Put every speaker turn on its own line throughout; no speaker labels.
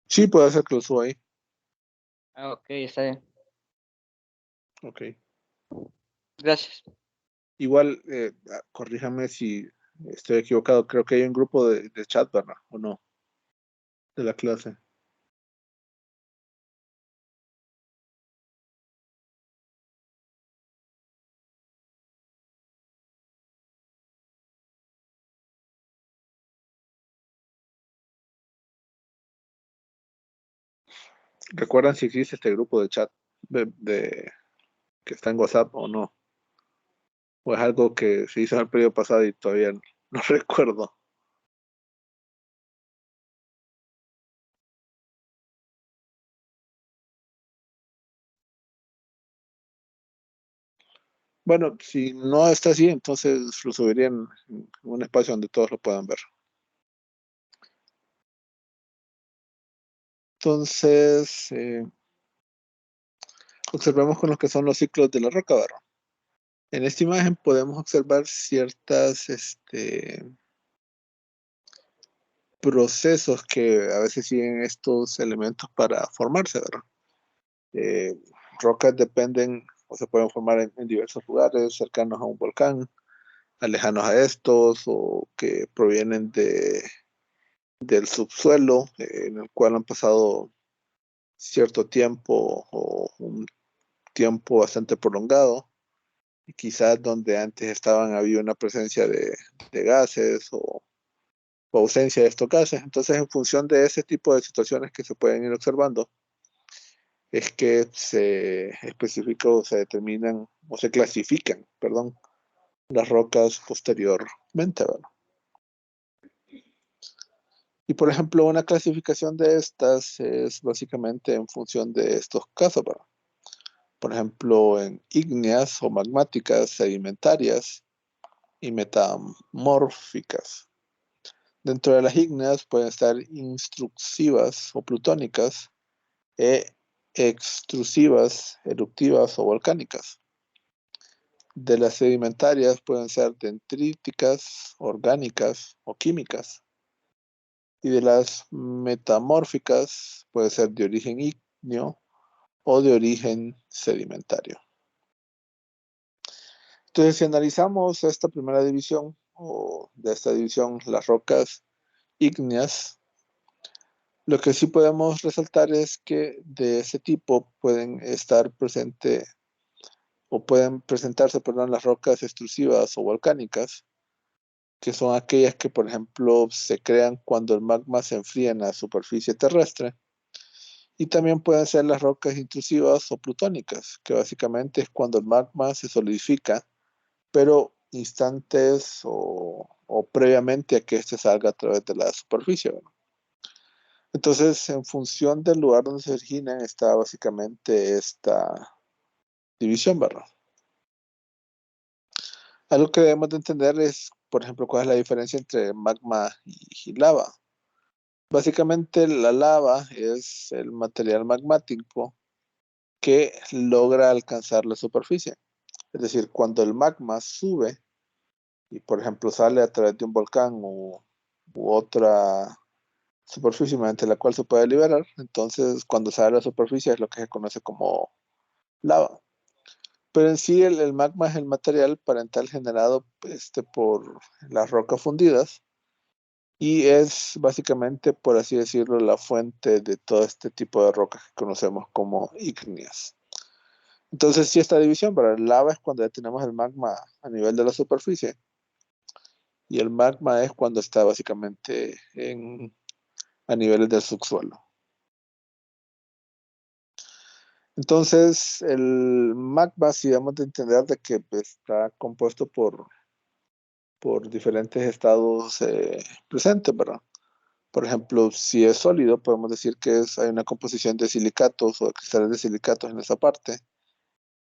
Sí, puede ser que lo suba ahí.
Ah, ok, está bien.
Ok.
Gracias.
Igual, corríjame si estoy equivocado. Creo que hay un grupo de chat, ¿verdad? ¿O no? De la clase. ¿Recuerdan si existe este grupo de chat que está en WhatsApp o no? ¿O es algo que se hizo en el periodo pasado y todavía no recuerdo? Bueno, si no está así, entonces lo subiría en un espacio donde todos lo puedan ver. Entonces, observemos con lo que son los ciclos de la roca, ¿verdad? En esta imagen podemos observar ciertas procesos que a veces siguen estos elementos para formarse, ¿verdad? Eh, Rocas dependen o se pueden formar en diversos lugares, cercanos a un volcán, lejanos a estos, o que provienen del subsuelo, en el cual han pasado cierto tiempo o un tiempo bastante prolongado, y quizás donde antes estaban había una presencia de gases o ausencia de estos gases. Entonces, en función de ese tipo de situaciones que se pueden ir observando, es que se especifican o se determinan o se clasifican, perdón, las rocas posteriormente, ¿verdad? Y por ejemplo, una clasificación de estas es básicamente en función de estos casos, ¿verdad? Por ejemplo, en ígneas o magmáticas, sedimentarias y metamórficas. Dentro de las ígneas pueden estar intrusivas o plutónicas e extrusivas, eruptivas o volcánicas. De las sedimentarias pueden ser dendríticas, orgánicas o químicas. Y de las metamórficas puede ser de origen ígneo o de origen sedimentario. Entonces, si analizamos esta primera división, o de esta división, las rocas ígneas, lo que sí podemos resaltar es que de ese tipo pueden estar presente o pueden presentarse, perdón, las rocas extrusivas o volcánicas, que son aquellas que, por ejemplo, se crean cuando el magma se enfría en la superficie terrestre. Y también pueden ser las rocas intrusivas o plutónicas, que básicamente es cuando el magma se solidifica, pero instantes o previamente a que éste salga a través de la superficie, ¿verdad? Entonces, en función del lugar donde se originan, está básicamente esta división, ¿verdad? Algo que debemos de entender es, por ejemplo, cuál es la diferencia entre magma y lava. Básicamente, la lava es el material magmático que logra alcanzar la superficie. Es decir, cuando el magma sube y, por ejemplo, sale a través de un volcán u otra superficie mediante la cual se puede liberar, entonces cuando sale a la superficie es lo que se conoce como lava. Pero en sí el magma es el material parental generado por las rocas fundidas y es básicamente, por así decirlo, la fuente de todo este tipo de rocas que conocemos como ígneas. Entonces, sí, esta división, pero el lava es cuando ya tenemos el magma a nivel de la superficie y el magma es cuando está básicamente a niveles del subsuelo. Entonces, el magma, si debemos de entender de que está compuesto por diferentes estados presentes, ¿verdad? Por ejemplo, si es sólido, podemos decir que hay una composición de silicatos o de cristales de silicatos en esa parte.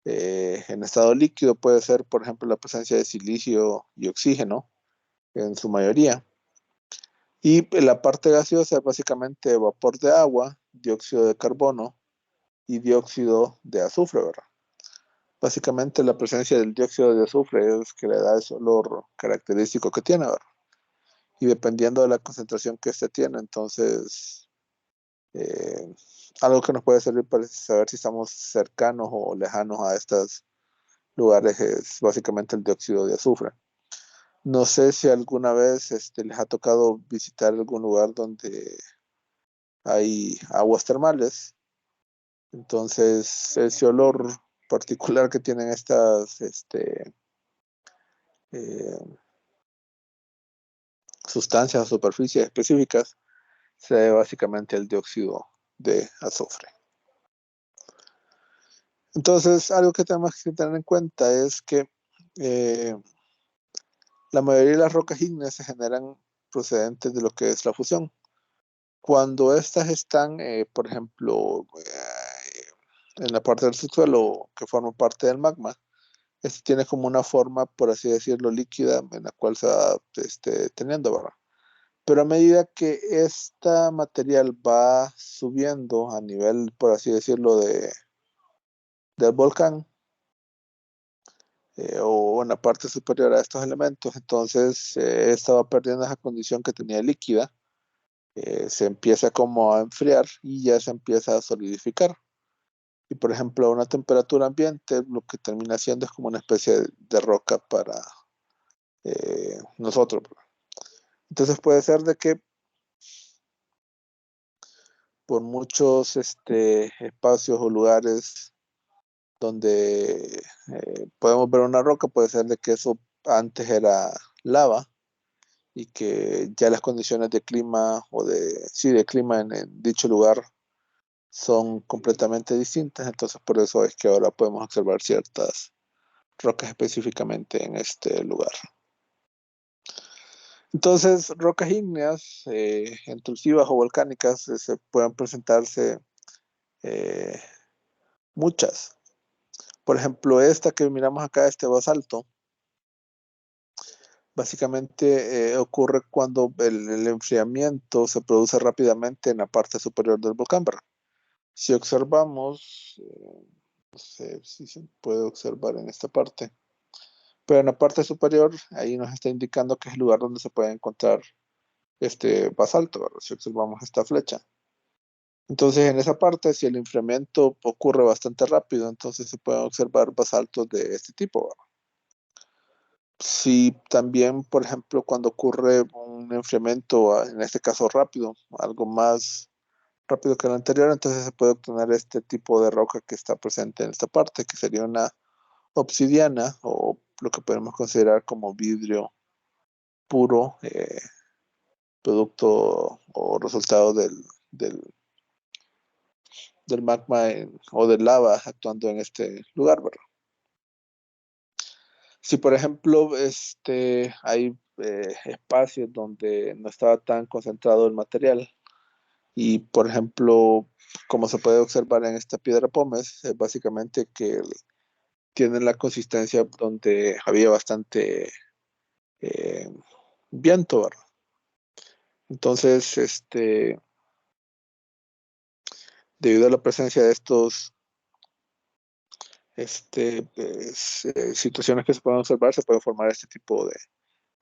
En estado líquido puede ser, por ejemplo, la presencia de silicio y oxígeno en su mayoría. Y la parte gaseosa es básicamente vapor de agua, dióxido de carbono y dióxido de azufre, ¿verdad? Básicamente la presencia del dióxido de azufre es que le da ese olor característico que tiene, ¿verdad? Y dependiendo de la concentración que este tiene, entonces algo que nos puede servir para saber si estamos cercanos o lejanos a estos lugares es básicamente el dióxido de azufre. No sé si alguna vez les ha tocado visitar algún lugar donde hay aguas termales. Entonces, ese olor particular que tienen estas eh, sustancias o superficies específicas se debe básicamente al dióxido de azufre. Entonces, algo que tenemos que tener en cuenta es que eh, la mayoría de las rocas ígneas se generan procedentes de lo que es la fusión. Cuando estas están, por ejemplo, en la parte del subsuelo que forma parte del magma, este tiene como una forma, por así decirlo, líquida en la cual se va teniendo, ¿verdad? Pero a medida que esta material va subiendo a nivel, por así decirlo, del volcán, o en la parte superior a estos elementos, entonces esta va perdiendo esa condición que tenía líquida, se empieza como a enfriar y ya se empieza a solidificar. Y por ejemplo, a una temperatura ambiente, lo que termina siendo es como una especie de roca para nosotros. Entonces puede ser de que por muchos espacios o lugares donde podemos ver una roca, puede ser de que eso antes era lava y que ya las condiciones de clima o de clima en dicho lugar son completamente distintas, entonces por eso es que ahora podemos observar ciertas rocas específicamente en este lugar. Entonces, rocas ígneas, intrusivas o volcánicas, se pueden presentarse eh, muchas. Por ejemplo, esta que miramos acá, este basalto, básicamente ocurre cuando el enfriamiento se produce rápidamente en la parte superior del volcán, ¿verdad? Si observamos, no sé si se puede observar en esta parte, pero en la parte superior, ahí nos está indicando que es el lugar donde se puede encontrar este basalto, ¿verdad? Si observamos esta flecha. Entonces, en esa parte, si el enfriamiento ocurre bastante rápido, entonces se pueden observar basaltos de este tipo, ¿verdad? Si también, por ejemplo, cuando ocurre un enfriamiento, en este caso rápido, algo más rápido que el anterior, entonces se puede obtener este tipo de roca que está presente en esta parte, que sería una obsidiana o lo que podemos considerar como vidrio puro, producto o resultado del, del magma o del lava actuando en este lugar, ¿verdad? Si por ejemplo hay espacios donde no estaba tan concentrado el material y por ejemplo, como se puede observar en esta piedra pómez, es básicamente que tienen la consistencia donde había bastante eh, viento, ¿verdad? Entonces, debido a la presencia de estos situaciones que se pueden observar, se puede formar este tipo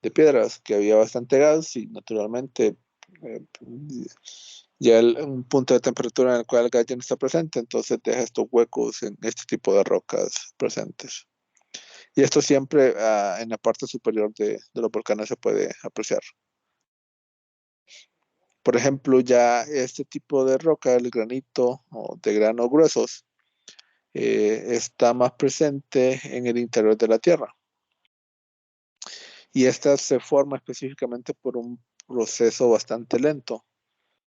de piedras, que había bastante gas y naturalmente eh, ya un punto de temperatura en el cual el gas ya no está presente, entonces deja estos huecos en este tipo de rocas presentes. Y esto siempre en la parte superior de los volcanes se puede apreciar. Por ejemplo, ya este tipo de roca, el granito o de granos gruesos, está más presente en el interior de la Tierra. Y esta se forma específicamente por un proceso bastante lento,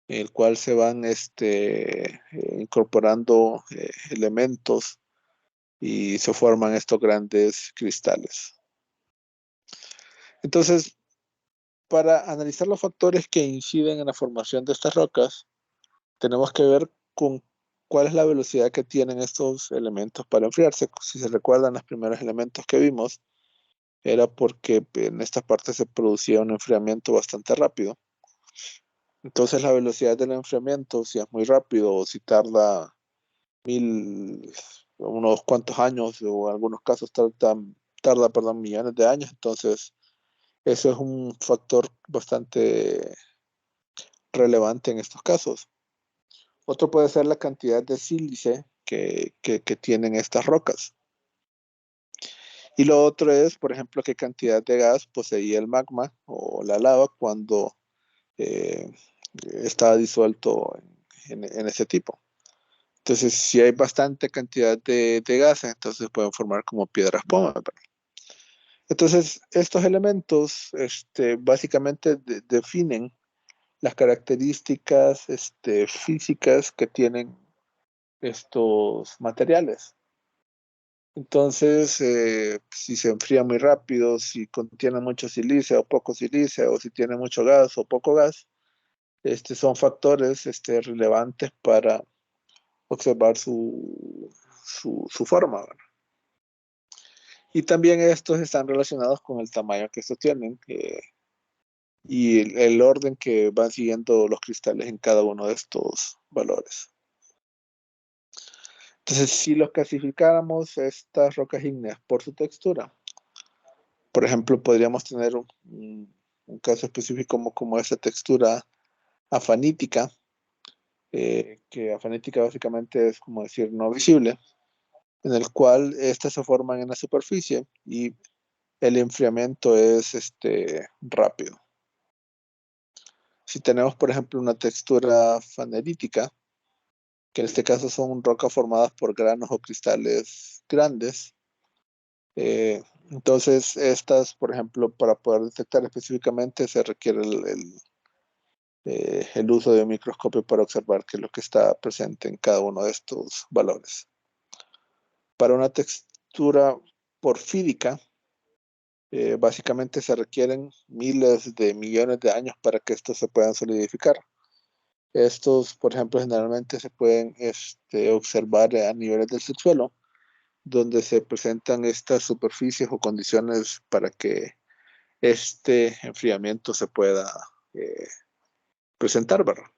en el cual se van incorporando elementos y se forman estos grandes cristales. Entonces, para analizar los factores que inciden en la formación de estas rocas, tenemos que ver con cuál es la velocidad que tienen estos elementos para enfriarse. Si se recuerdan, los primeros elementos que vimos era porque en esta parte se producía un enfriamiento bastante rápido. Entonces la velocidad del enfriamiento, si es muy rápido o si tarda unos cuantos años o en algunos casos tarda millones de años, entonces eso es un factor bastante relevante en estos casos. Otro puede ser la cantidad de sílice que tienen estas rocas. Y lo otro es, por ejemplo, qué cantidad de gas poseía el magma o la lava cuando eh, estaba disuelto en ese tipo. Entonces, si hay bastante cantidad de gases, entonces pueden formar como piedras pómez, ¿verdad? Entonces, estos elementos básicamente definen las características físicas que tienen estos materiales. Entonces, si se enfría muy rápido, si contiene mucho silicio o poco silicio, o si tiene mucho gas o poco gas, son factores relevantes para observar su forma, ¿verdad? Y también estos están relacionados con el tamaño que estos tienen y el orden que van siguiendo los cristales en cada uno de estos valores. Entonces, si los clasificáramos estas rocas ígneas por su textura, por ejemplo, podríamos tener un caso específico como esa textura afanítica, que afanítica básicamente es como decir no visible, en el cual estas se forman en la superficie y el enfriamiento es rápido. Si tenemos, por ejemplo, una textura fanerítica, que en este caso son rocas formadas por granos o cristales grandes, entonces estas, por ejemplo, para poder detectar específicamente se requiere el uso de un microscopio para observar qué es lo que está presente en cada uno de estos valores. Para una textura porfírica, básicamente se requieren miles de millones de años para que estos se puedan solidificar. Estos, por ejemplo, generalmente se pueden observar a niveles del subsuelo, donde se presentan estas superficies o condiciones para que este enfriamiento se pueda eh, presentar, ¿verdad?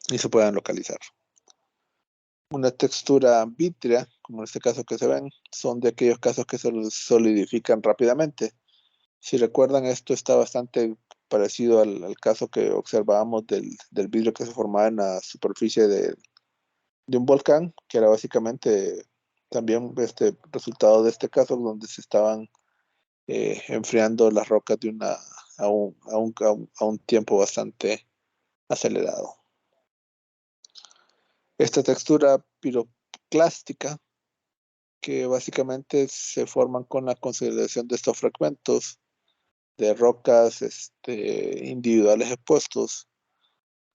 Y se puedan localizar. Una textura vítrea, como en este caso que se ven, son de aquellos casos que se solidifican rápidamente. Si recuerdan, esto está bastante parecido al caso que observábamos del vidrio que se formaba en la superficie de un volcán, que era básicamente también resultado de este caso donde se estaban enfriando las rocas a un tiempo bastante acelerado. Esta textura piroclástica, que básicamente se forman con la consolidación de estos fragmentos de rocas individuales expuestos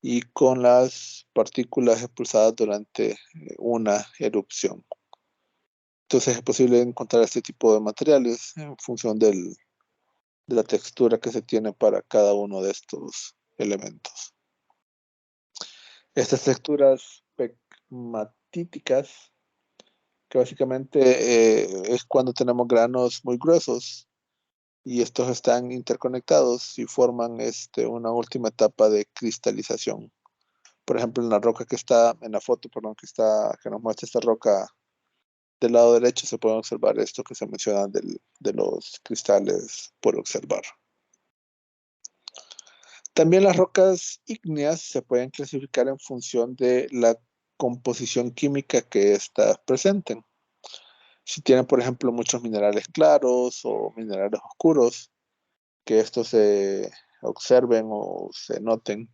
y con las partículas expulsadas durante una erupción. Entonces es posible encontrar este tipo de materiales en función de la textura que se tiene para cada uno de estos elementos. Estas texturas pegmatíticas, que básicamente es cuando tenemos granos muy gruesos y estos están interconectados y forman una última etapa de cristalización. Por ejemplo, en la roca que está, en la foto, perdón, que nos muestra esta roca del lado derecho, se puede observar esto que se menciona de los cristales por observar. También las rocas ígneas se pueden clasificar en función de la composición química que éstas presenten. Si tienen, por ejemplo, muchos minerales claros o minerales oscuros, que estos se observen o se noten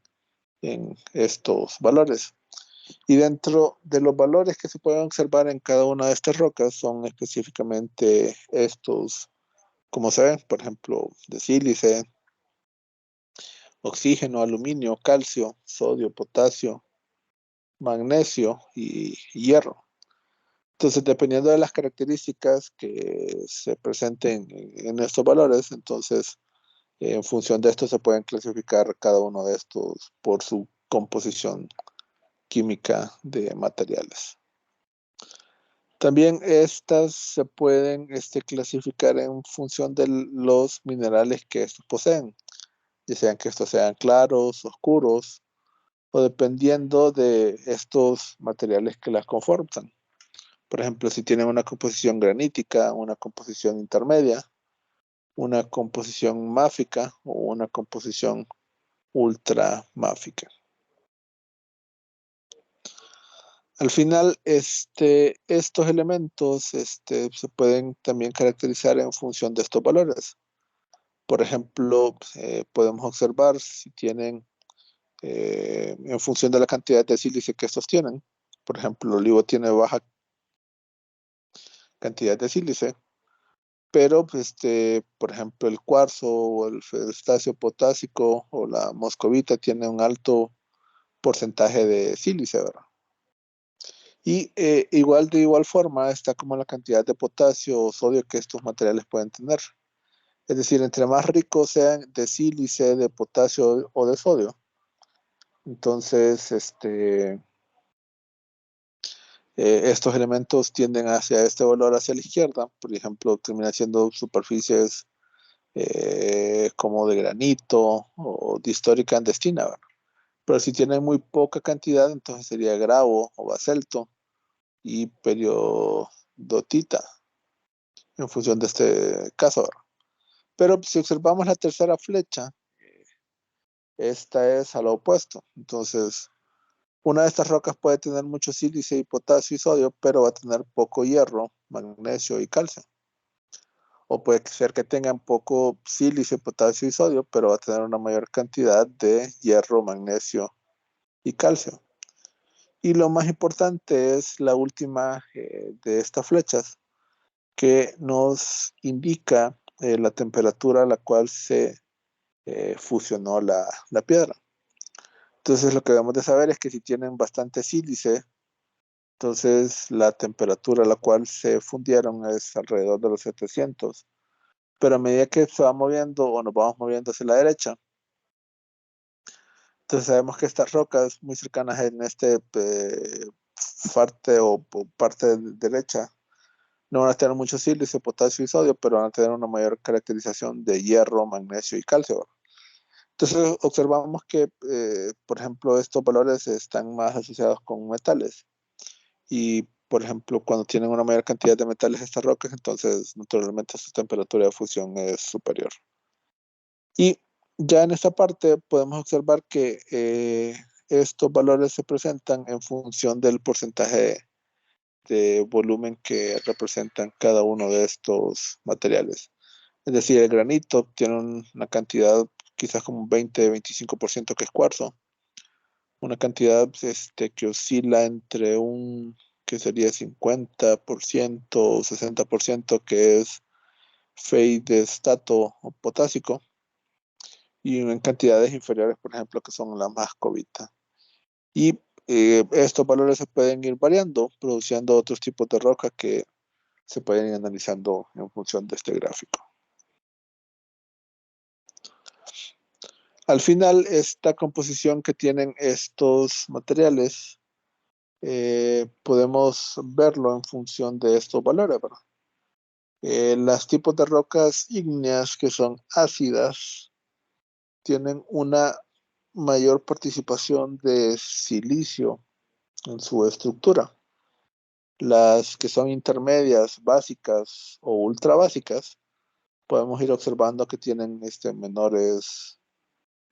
en estos valores. Y dentro de los valores que se pueden observar en cada una de estas rocas son específicamente estos, como se ven, por ejemplo, de sílice, oxígeno, aluminio, calcio, sodio, potasio, magnesio y hierro. Entonces, dependiendo de las características que se presenten en estos valores, entonces, en función de esto se pueden clasificar cada uno de estos por su composición química de materiales. También estas se pueden clasificar en función de los minerales que estos poseen, ya sean que estos sean claros, oscuros, o dependiendo de estos materiales que las conforman. Por ejemplo, si tienen una composición granítica, una composición intermedia, una composición máfica o una composición ultramáfica. Al final, estos elementos se pueden también caracterizar en función de estos valores. Por ejemplo, podemos observar si tienen, en función de la cantidad de sílice que estos tienen. Por ejemplo, el olivo tiene baja cantidad de sílice, pero por ejemplo, el cuarzo o el feldespacio potásico o la moscovita tiene un alto porcentaje de sílice, ¿verdad? Y de igual forma está como la cantidad de potasio o sodio que estos materiales pueden tener. Es decir, entre más ricos sean de sílice, de potasio o de sodio, entonces estos elementos tienden hacia este valor hacia la izquierda. Por ejemplo, termina siendo superficies como de granito o distórica andestina, ¿verdad? Pero si tienen muy poca cantidad, entonces sería gravo o basalto y periodotita en función de este caso, ¿verdad? Pero si observamos la tercera flecha, esta es a lo opuesto. Entonces, una de estas rocas puede tener mucho sílice y potasio y sodio, pero va a tener poco hierro, magnesio y calcio. O puede ser que tengan poco sílice, potasio y sodio, pero va a tener una mayor cantidad de hierro, magnesio y calcio. Y lo más importante es la última de estas flechas, que nos indica la temperatura a la cual se fusionó la piedra. Entonces lo que debemos de saber es que si tienen bastante sílice, entonces la temperatura a la cual se fundieron es alrededor de los 700. Pero a medida que se va moviendo o nos vamos moviendo hacia la derecha, entonces sabemos que estas rocas muy cercanas en parte o parte derecha no van a tener mucho sílice, potasio y sodio, pero van a tener una mayor caracterización de hierro, magnesio y calcio. Entonces observamos que, por ejemplo, estos valores están más asociados con metales. Y, por ejemplo, cuando tienen una mayor cantidad de metales estas rocas, entonces naturalmente su temperatura de fusión es superior. Y ya en esta parte podemos observar que estos valores se presentan en función del porcentaje de volumen que representan cada uno de estos materiales. Es decir, el granito tiene una cantidad quizás como un 20-25% que es cuarzo, una cantidad que oscila entre que sería 50% o 60% que es feldespato o potásico, y en cantidades inferiores, por ejemplo, que son la mascovita. Y estos valores se pueden ir variando, produciendo otros tipos de roca que se pueden ir analizando en función de este gráfico. Al final, esta composición que tienen estos materiales, podemos verlo en función de estos valores, ¿verdad? Los tipos de rocas ígneas que son ácidas tienen una mayor participación de silicio en su estructura. Las que son intermedias, básicas o ultra básicas, podemos ir observando que tienen menores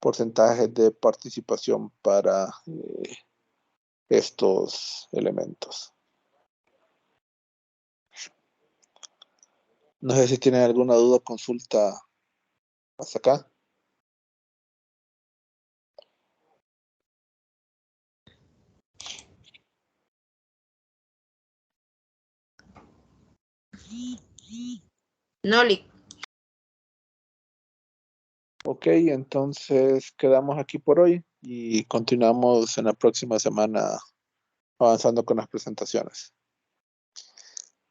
porcentajes de participación para estos elementos. No sé si tienen alguna duda o consulta hasta acá.
No, Lick.
Ok, entonces quedamos aquí por hoy y continuamos en la próxima semana avanzando con las presentaciones.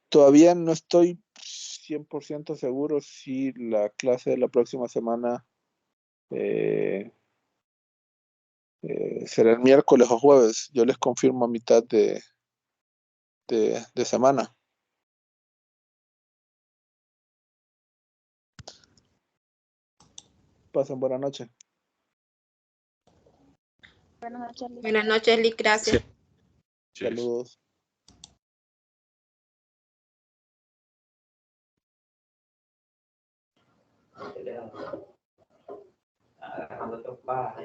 Todavía no estoy 100% seguro si la clase de la próxima semana eh, será el miércoles o jueves. Yo les confirmo a mitad de semana. Pasen buena noche.
Buenas noches, Lick. Gracias.
Sí.
Saludos.
Cuando te ocupas,